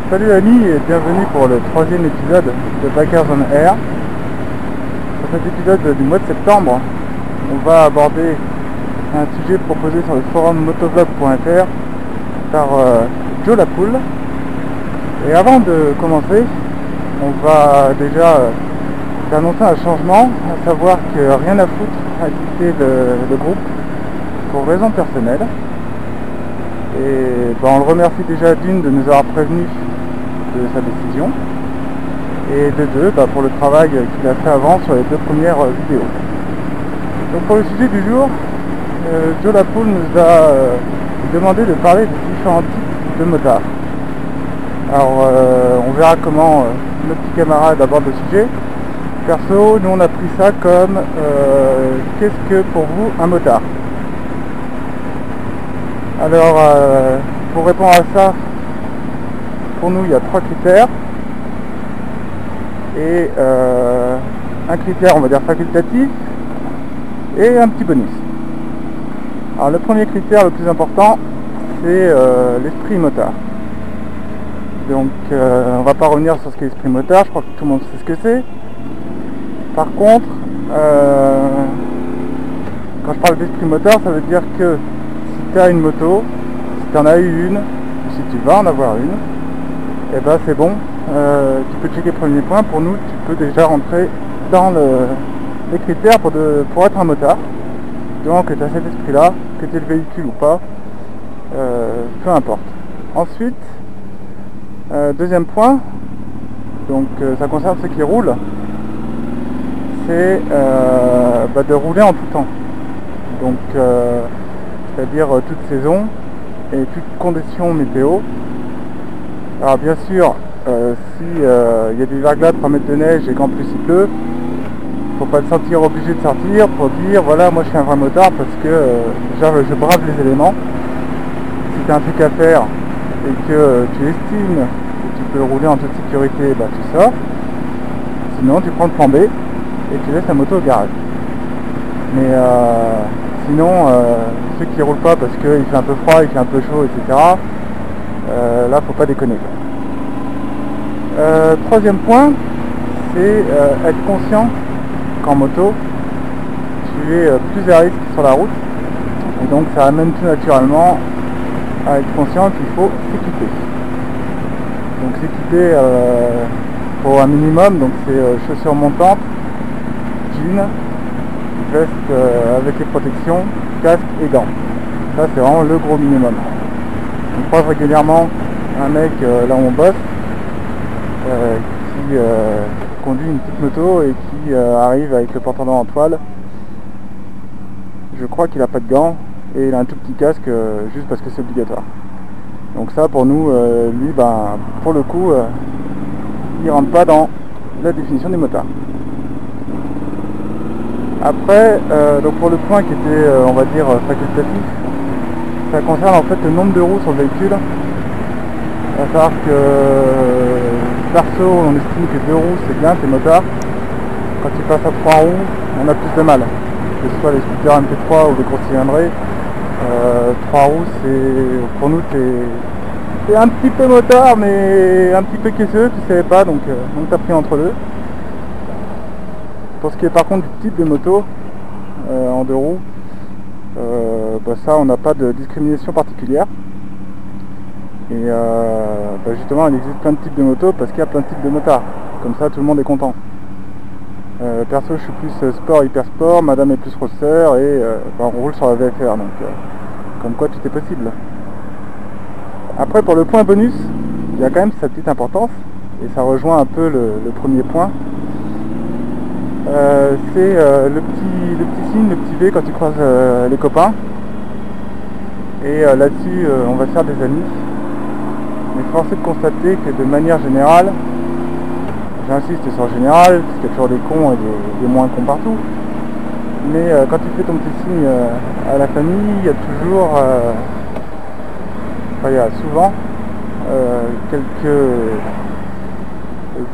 Salut amis et bienvenue pour le troisième épisode de Bikers on Air. Pour cet épisode du mois de septembre, on va aborder un sujet proposé sur le forum motovlog.fr par Joe Lapoule. Et avant de commencer, on va déjà annoncer un changement, à savoir que rien à foutre a quitté le groupe pour raisons personnelles. Et on le remercie déjà d'une de nous avoir prévenus de sa décision et de deux pour le travail qu'il a fait avant sur les deux premières vidéos. Donc pour le sujet du jour, Joe Lapoule nous a demandé de parler des différents types de motards. Alors on verra comment notre petit camarade aborde le sujet. Perso, nous on a pris ça comme qu'est-ce que pour vous un motard? Alors pour répondre à ça, pour nous il y a trois critères et un critère on va dire facultatif et un petit bonus. Alors le premier critère le plus important c'est l'esprit motard. Donc on va pas revenir sur ce qu'est l'esprit motard, je crois que tout le monde sait ce que c'est. Par contre quand je parle d'esprit motard, ça veut dire que si tu as une moto, si tu en as eu une, ou si tu vas en avoir une, et ben c'est bon, tu peux checker le premier point. Pour nous, tu peux déjà rentrer dans les critères pour être un motard. Donc que tu as cet esprit là, que tu aies le véhicule ou pas, peu importe. Ensuite, deuxième point, donc ça concerne ceux qui roulent, c'est de rouler en tout temps. Donc c'est-à-dire toute saison et toute condition météo. Alors bien sûr, si y a des verglas de 3 mètres de neige et qu'en plus il pleut, faut pas te sentir obligé de sortir pour dire voilà moi je suis un vrai motard, parce que déjà je brave les éléments. Si tu as un truc à faire et que tu estimes que tu peux rouler en toute sécurité, tu sors. Sinon tu prends le plan B et tu laisses la moto au garage. Mais sinon, ceux qui roulent pas parce qu'il fait un peu froid, il fait un peu chaud, etc. Là, faut pas déconner. Troisième point, c'est être conscient qu'en moto, tu es plus à risque sur la route. Et donc, ça amène tout naturellement à être conscient qu'il faut s'équiper. Donc, s'équiper pour un minimum, donc c'est chaussures montantes, jeans, veste avec les protections, casque et gants. Ça c'est vraiment le gros minimum. On croise régulièrement un mec là où on bosse qui conduit une petite moto et qui arrive avec le pantalon en toile. Je crois qu'il n'a pas de gants et il a un tout petit casque juste parce que c'est obligatoire. Donc ça pour nous, lui pour le coup il rentre pas dans la définition des motards. Après, donc pour le point qui était, on va dire, facultatif, ça concerne en fait le nombre de roues sur le véhicule. À savoir que, perso, on estime que 2 roues c'est bien, t'es motard. Quand tu passes à 3 roues, on a plus de mal. Que ce soit les scooters MP3 ou les gros cylindrés, 3 roues, c'est pour nous, t'es un petit peu motard, mais un petit peu caisseux, tu savais pas, donc t'as pris entre deux. Pour ce qui est par contre du type de moto en 2 roues, ça on n'a pas de discrimination particulière. Et justement il existe plein de types de motos parce qu'il y a plein de types de motards. Comme ça tout le monde est content. Perso je suis plus sport, hyper sport, madame est plus roadster et on roule sur la VFR, donc comme quoi tout est possible. Après pour le point bonus, il y a quand même sa petite importance et ça rejoint un peu le premier point. C'est le petit signe, le petit V quand tu croises les copains. Et là-dessus, on va se faire des amis. Mais force est de constater que de manière générale, j'insiste sur général, parce qu'il y a toujours des cons et des moins cons partout. Mais quand tu fais ton petit signe à la famille, il y a toujours, il y a souvent quelques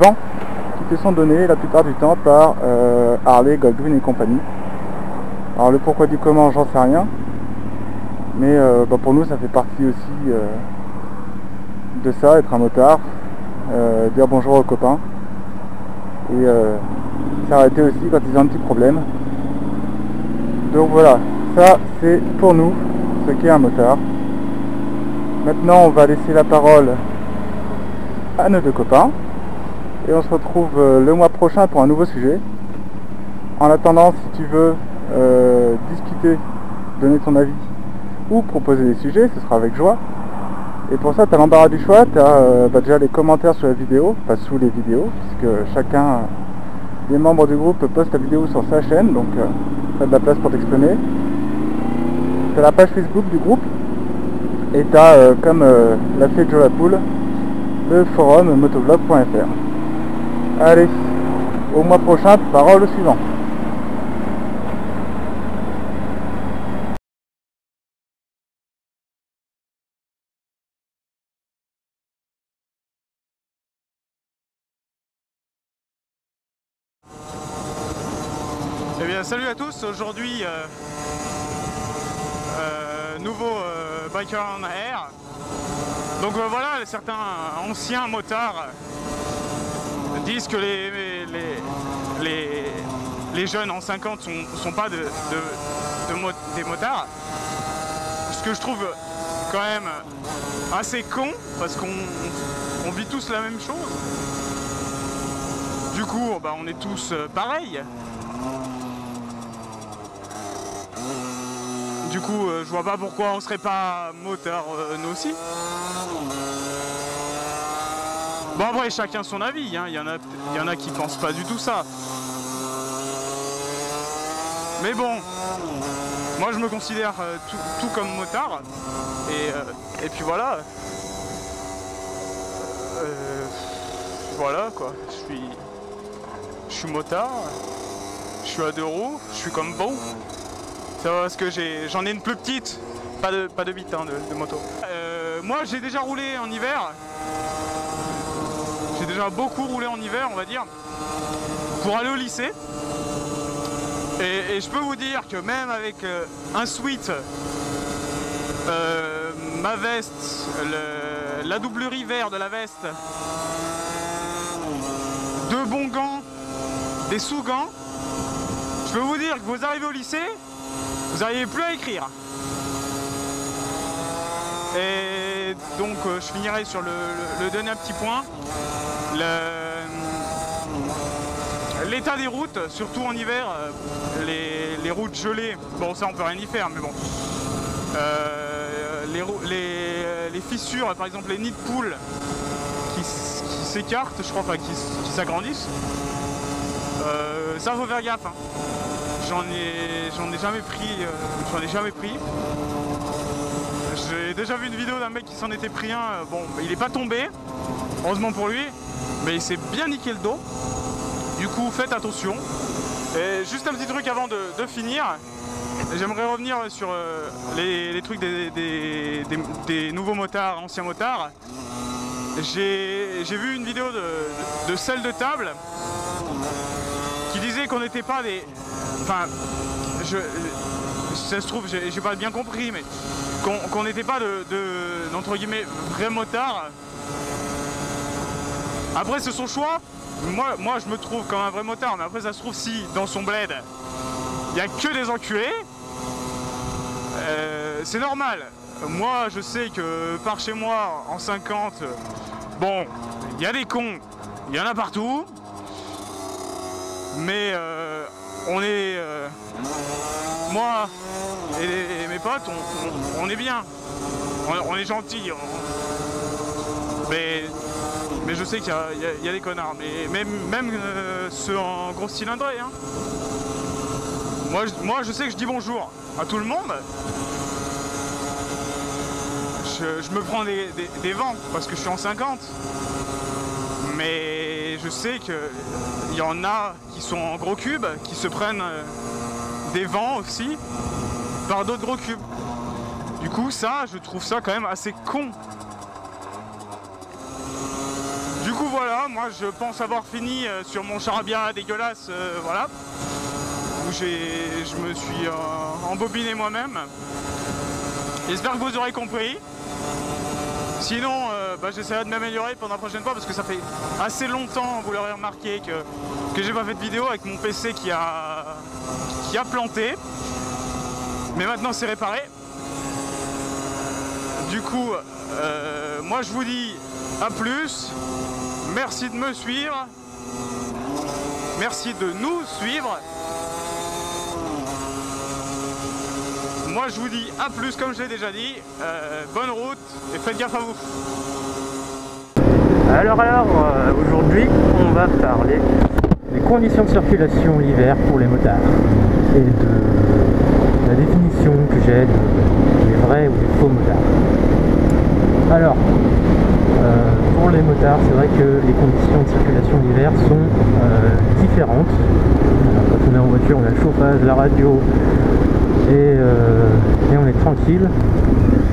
vents qui te sont donnés la plupart du temps par Harley, Goldwyn et compagnie. Alors le pourquoi du comment j'en sais rien, mais pour nous ça fait partie aussi de ça, être un motard, dire bonjour aux copains et s'arrêter aussi quand ils ont un petit problème. Donc voilà, ça c'est pour nous ce qu'est un motard. Maintenant on va laisser la parole à nos deux copains et on se retrouve le mois prochain pour un nouveau sujet. En attendant, si tu veux discuter, donner ton avis ou proposer des sujets, ce sera avec joie. Et pour ça, tu as l'embarras du choix, tu as déjà les commentaires sur la vidéo, pas sous les vidéos, puisque chacun des membres du groupe poste la vidéo sur sa chaîne, donc tu as de la place pour t'exprimer. Tu as la page Facebook du groupe, et tu as, comme l'a fait Joe Lapoule, le forum motovlog.fr. Allez, au mois prochain, parole au suivant. Eh bien, salut à tous. Aujourd'hui, nouveau Biker on Air. Donc voilà, certains anciens motards disent que les jeunes en 50 sont pas des motards. Ce que je trouve quand même assez con, parce qu'on vit tous la même chose. Du coup, bah, on est tous pareils. Du coup, je vois pas pourquoi on serait pas motards nous aussi. Bon, après, chacun son avis, hein. Il y en a qui pensent pas du tout ça. Mais bon, moi je me considère tout comme motard. Et puis voilà. Voilà quoi, je suis motard, je suis à 2 roues, je suis comme vous. Ça va parce que j'en ai une plus petite, pas de bite hein, de moto. Moi j'ai déjà roulé en hiver, j'ai déjà beaucoup roulé en hiver on va dire, pour aller au lycée. Et je peux vous dire que même avec un sweat, ma veste, la doublure hiver de la veste, 2 bons gants, des sous-gants, je peux vous dire que vous arrivez au lycée, vous n'arrivez plus à écrire. Et donc je finirai sur le dernier petit point. L'état des routes, surtout en hiver, les routes gelées, bon ça on peut rien y faire mais bon. Les fissures, par exemple les nids de poules qui s'écartent, je crois, enfin qui s'agrandissent. Ça faut faire gaffe. Hein. J'en ai jamais pris. J'ai déjà vu une vidéo d'un mec qui s'en était pris un. Bon, il est pas tombé, heureusement pour lui, mais il s'est bien niqué le dos. Du coup, faites attention. Et juste un petit truc avant de finir. J'aimerais revenir sur les trucs des nouveaux motards, anciens motards. J'ai vu une vidéo de celle de table qui disait qu'on n'était pas des... Enfin, ça se trouve, j'ai pas bien compris, mais qu'on n'était pas d'entre guillemets vrais motards. Après, c'est son choix. Moi, je me trouve comme un vrai motard, mais après, ça se trouve, si dans son bled, il n'y a que des enculés, c'est normal. Moi, je sais que par chez moi, en 50, bon, il y a des cons, il y en a partout, mais on est... moi et mes potes, on est bien, on est gentils, mais je sais qu'il y a des connards, mais même ceux en gros cylindrée. Hein. Moi, je sais que je dis bonjour à tout le monde. Je me prends des vents parce que je suis en 50. Mais je sais qu'il y en a qui sont en gros cubes, qui se prennent des vents aussi par d'autres gros cubes. Du coup, ça, je trouve ça quand même assez con. Du coup voilà, moi je pense avoir fini sur mon charabia dégueulasse, voilà, où je me suis embobiné moi-même. J'espère que vous aurez compris. Sinon, j'essaierai de m'améliorer pour la prochaine fois parce que ça fait assez longtemps, vous l'aurez remarqué, que j'ai pas fait de vidéo avec mon PC qui a planté. Mais maintenant c'est réparé. Du coup, moi je vous dis à plus. Merci de me suivre. Merci de nous suivre. Moi je vous dis à plus comme je l'ai déjà dit. Bonne route et faites gaffe à vous. Alors aujourd'hui on va parler des conditions de circulation l'hiver pour les motards et de la définition que j'ai des vrais ou des faux motards. Alors pour les motards, c'est vrai que les conditions de circulation l'hiver sont différentes. Alors, quand on est en voiture, on a le chauffage, la radio et on est tranquille.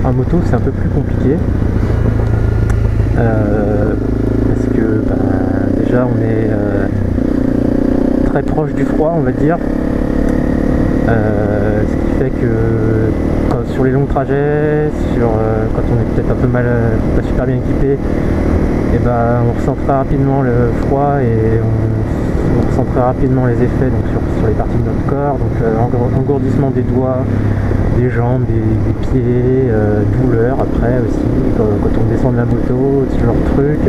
En moto, c'est un peu plus compliqué parce que déjà on est très proche du froid, on va dire. Ce qui fait que sur les longs trajets, quand on est peut-être un peu pas super bien équipé, et on ressent très rapidement le froid et on ressent très rapidement les effets donc sur les parties de notre corps, donc engourdissement des doigts, des jambes, des pieds, douleur après aussi quand on descend de la moto, ce genre de truc.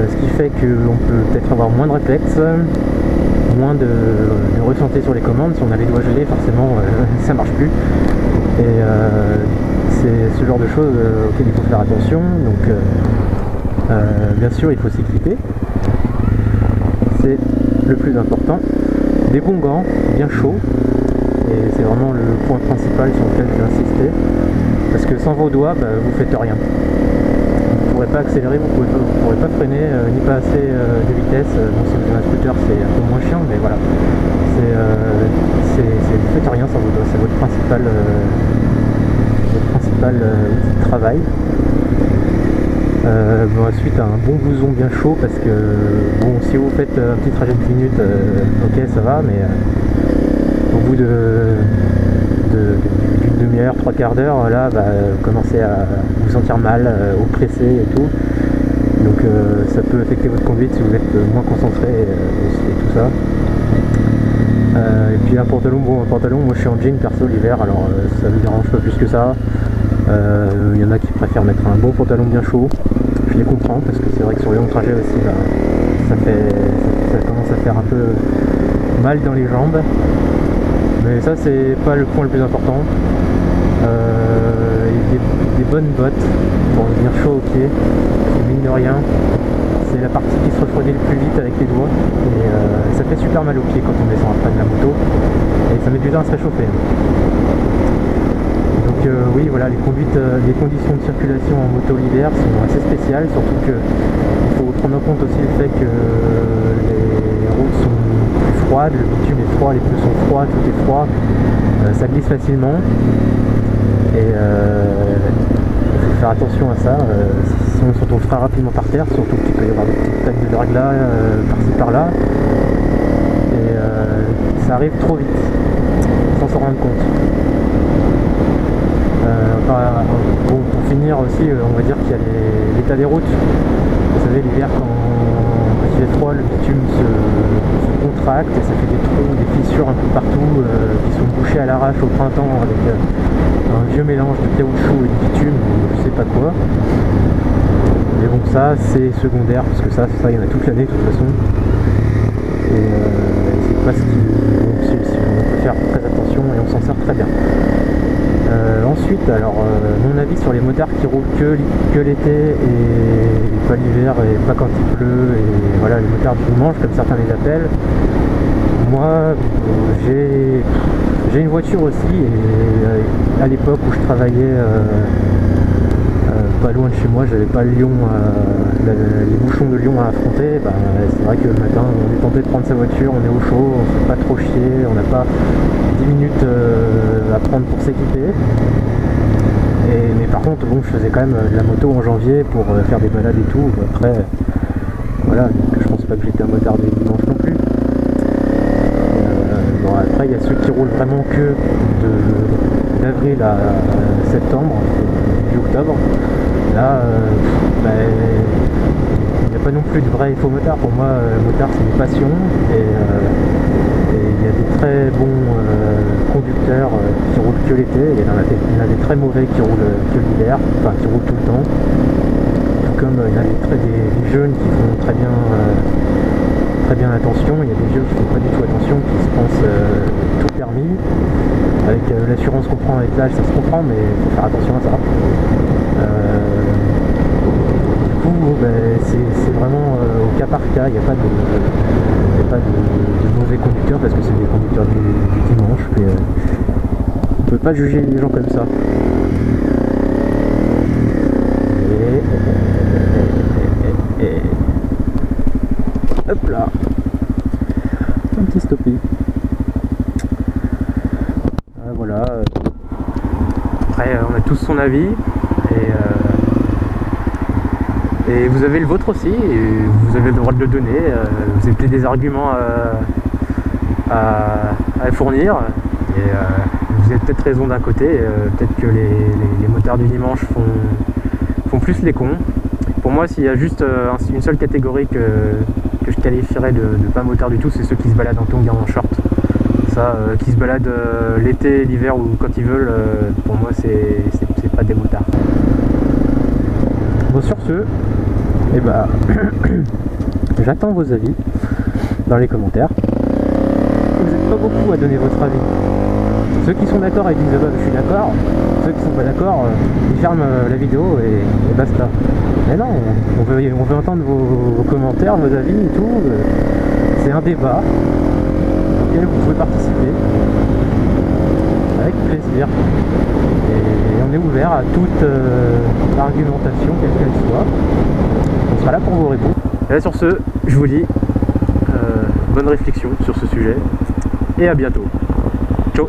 Ce qui fait qu'on peut peut-être avoir moins de réflexes, moins de ressenti sur les commandes. Si on a les doigts gelés, forcément ça marche plus. Et c'est ce genre de choses auxquelles il faut faire attention. Donc bien sûr il faut s'équiper, c'est le plus important. Des bons gants, bien chauds, et c'est vraiment le point principal sur lequel je vais insister, parce que sans vos doigts vous faites rien. Vous ne pourrez pas accélérer, vous ne pourrez pas freiner, ni pas assez de vitesse. Bon, si vous avez un scooter c'est un peu moins chiant, mais voilà, vous faites rien sans vos doigts, c'est votre principal outil de travail. Ensuite un bon blouson bien chaud, parce que bon, si vous faites un petit trajet de 10 minutes, ok ça va, mais au bout d'une demi-heure, 3/4 d'heure, là vous commencez à vous sentir mal, oppressé et tout, donc ça peut affecter votre conduite si vous êtes moins concentré et tout ça. Et puis un pantalon, moi je suis en jean perso l'hiver, alors ça me dérange pas plus que ça. Il y en a qui préfèrent mettre un bon pantalon bien chaud, je les comprends, parce que c'est vrai que sur les longs trajets aussi ça commence à faire un peu mal dans les jambes, mais ça c'est pas le point le plus important. Des bonnes bottes pour venir chaud aux pieds, mine de rien c'est la partie qui se refroidit le plus vite avec les doigts, et ça fait super mal aux pieds quand on descend après de la moto, et ça met du temps à se réchauffer. Donc oui, voilà, les conditions de circulation en moto l'hiver sont assez spéciales, surtout qu'il faut prendre en compte aussi le fait que les routes sont plus froides, le bitume est froid, les pneus sont froids, tout est froid, ça glisse facilement, et il faut faire attention à ça, sinon on se retrouve très rapidement par terre, surtout qu'il peut y avoir des petites plaques de verglas par-ci par-là, et ça arrive trop vite, sans s'en rendre compte. Bon, pour finir aussi, on va dire qu'il y a l'état des routes. Vous savez, l'hiver, quand il fait froid, le bitume se contracte et ça fait des trous, des fissures un peu partout qui sont bouchées à l'arrache au printemps avec un vieux mélange de caoutchouc et de bitume, je sais pas quoi. Mais bon, ça c'est secondaire, parce que ça il y en a toute l'année de toute façon. Et c'est pas ce qui... Bon, on peut faire très attention et on s'en sert très bien. Ensuite, alors mon avis sur les motards qui roulent que l'été et pas l'hiver et pas quand il pleut, et voilà, les motards du dimanche comme certains les appellent. Moi j'ai une voiture aussi, et à l'époque où je travaillais pas loin de chez moi, j'avais pas Lyon, les bouchons de Lyon à affronter. C'est vrai que le matin on est tenté de prendre sa voiture, on est au chaud, on se fait pas trop chier, on n'a pas 10 minutes à prendre pour s'équiper. Mais par contre, bon, je faisais quand même de la moto en janvier pour faire des balades et tout. Après, voilà, donc je pense pas que j'étais un motard du dimanche non plus. Bon, après, il y a ceux qui roulent vraiment que d'avril à septembre, octobre. Là, il n'y a pas non plus de vrai et faux motard. Pour moi, motard c'est une passion et il y a des très bons conducteurs qui roulent que l'été, et il y en a des très mauvais qui roulent que l'hiver, enfin qui roulent tout le temps. Tout comme il y a des jeunes qui font très bien attention, il y a des vieux qui font pas du tout attention, qui se pensent tout permis. Avec l'assurance qu'on prend avec l'âge, ça se comprend, mais il faut faire attention à ça. Du coup, c'est vraiment au cas par cas, il n'y a pas de mauvais conducteurs parce que c'est des conducteurs du dimanche. Puis, on ne peut pas juger les gens comme ça. Hop là, un petit stoppé. Voilà. Après, on a tous son avis et vous avez le vôtre aussi, et vous avez le droit de le donner. Vous avez peut-être des arguments à fournir, et vous avez peut-être raison d'un côté. Peut-être que les motards du dimanche font plus les cons. Pour moi, s'il y a juste une seule catégorie que je qualifierais de pas motard du tout, c'est ceux qui se baladent en tongs et en short. Ça, qui se baladent l'été, l'hiver ou quand ils veulent, pour moi c'est pas des motards. Bon, sur ce, j'attends vos avis dans les commentaires. Vous n'êtes pas beaucoup à donner votre avis. Ceux qui sont d'accord, ils disent ah bah, je suis d'accord. Ceux qui sont pas d'accord, ils ferment la vidéo et basta. Mais non, on veut entendre vos commentaires, vos avis et tout. C'est un débat auquel vous pouvez participer avec plaisir. Et on est ouvert à toute argumentation, quelle qu'elle soit. On sera là pour vous répondre. Et là, sur ce, je vous dis bonne réflexion sur ce sujet et à bientôt. Ciao.